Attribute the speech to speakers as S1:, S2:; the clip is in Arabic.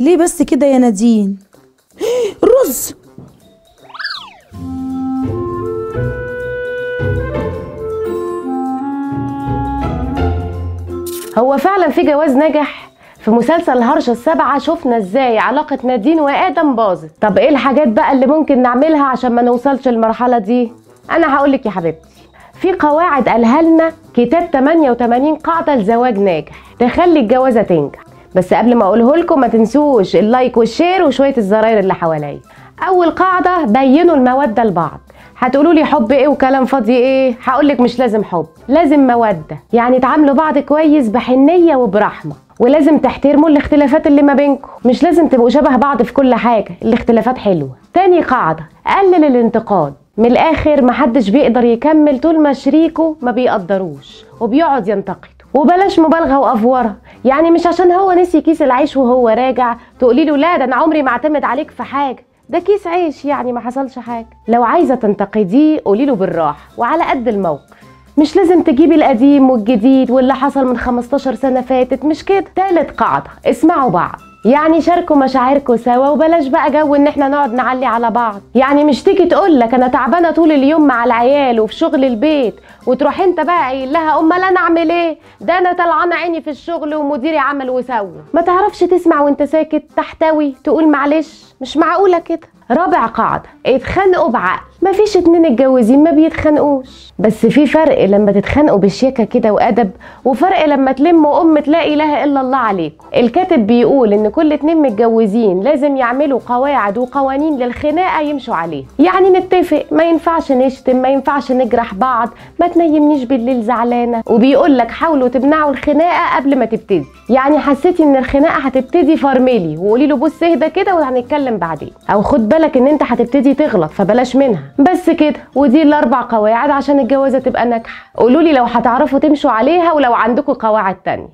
S1: ليه بس كده يا نادين؟ الرز.
S2: هو فعلا في جواز نجح؟ في مسلسل الهرشة السابعة شفنا ازاي علاقة نادين وآدم باظت. طب ايه الحاجات بقى اللي ممكن نعملها عشان ما نوصلش للمرحلة دي؟ انا هقولك يا حبيبتي، في قواعد قالها لنا كتاب 88 قاعدة لزواج ناجح تخلي الجوازة تنجح. بس قبل ما اقوله لكم ما تنسوش اللايك والشير وشوية الزراير اللي حواليا. اول قاعدة، بينوا المودة لبعض. هتقولوا لي حب ايه وكلام فاضي ايه؟ هقولك مش لازم حب، لازم مودة. يعني تعاملوا بعض كويس بحنية وبرحمة، ولازم تحترموا الاختلافات اللي ما بينكم. مش لازم تبقوا شبه بعض في كل حاجة، الاختلافات حلوة. تاني قاعدة، قلل الانتقاد. من الاخر محدش بيقدر يكمل طول ما شريكه ما بيقدروش وبيقعد ينتقد. وبلاش مبالغه وافوره، يعني مش عشان هو نسي كيس العيش وهو راجع تقولي له لا ده انا عمري ما اعتمد عليك في حاجه، ده كيس عيش يعني ما حصلش حاجه. لو عايزه تنتقديه قولي له بالراحه وعلى قد الموقف. مش لازم تجيبي القديم والجديد واللي حصل من 15 سنه فاتت، مش كده. تالت قاعده، اسمعوا بعض. يعني شاركوا مشاعركم سوا وبلاش بقى جو ان احنا نقعد نعلي على بعض. يعني مش تيجي تقول لك انا تعبانه طول اليوم مع العيال وفي شغل البيت، وتروح انت بقى قايل لها امال انا اعمل ايه؟ ده انا طلعانه عيني في الشغل ومديري عمل وسوى. ما تعرفش تسمع وانت ساكت، تحتوي، تقول معلش؟ مش معقوله كده. رابع قاعده، اتخانقوا بعقل. مفيش اتنين متجوزين ما بيتخانقوش، بس في فرق لما تتخانقوا بشياكه كده وادب، وفرق لما تلموا لا اله الا الله عليكم. الكاتب بيقول ان كل اتنين متجوزين لازم يعملوا قواعد وقوانين للخناقه يمشوا عليها. يعني نتفق، ما ينفعش نشتم، ما ينفعش نجرح بعض، ما تنيمنيش بالليل زعلانه. وبيقول لك حاولوا تمنعوا الخناقه قبل ما تبتدي. يعني حسيتي ان الخناقه هتبتدي، فرملي وقولي له بص اهدى كده وهنتكلم بعدين، او خد بالك ان انت هتبتدي تغلط فبلاش منها. بس كده. ودي الاربع قواعد عشان الجوازه تبقى ناجحه. قولوا لي لو هتعرفوا تمشوا عليها ولو عندكم قواعد تانية.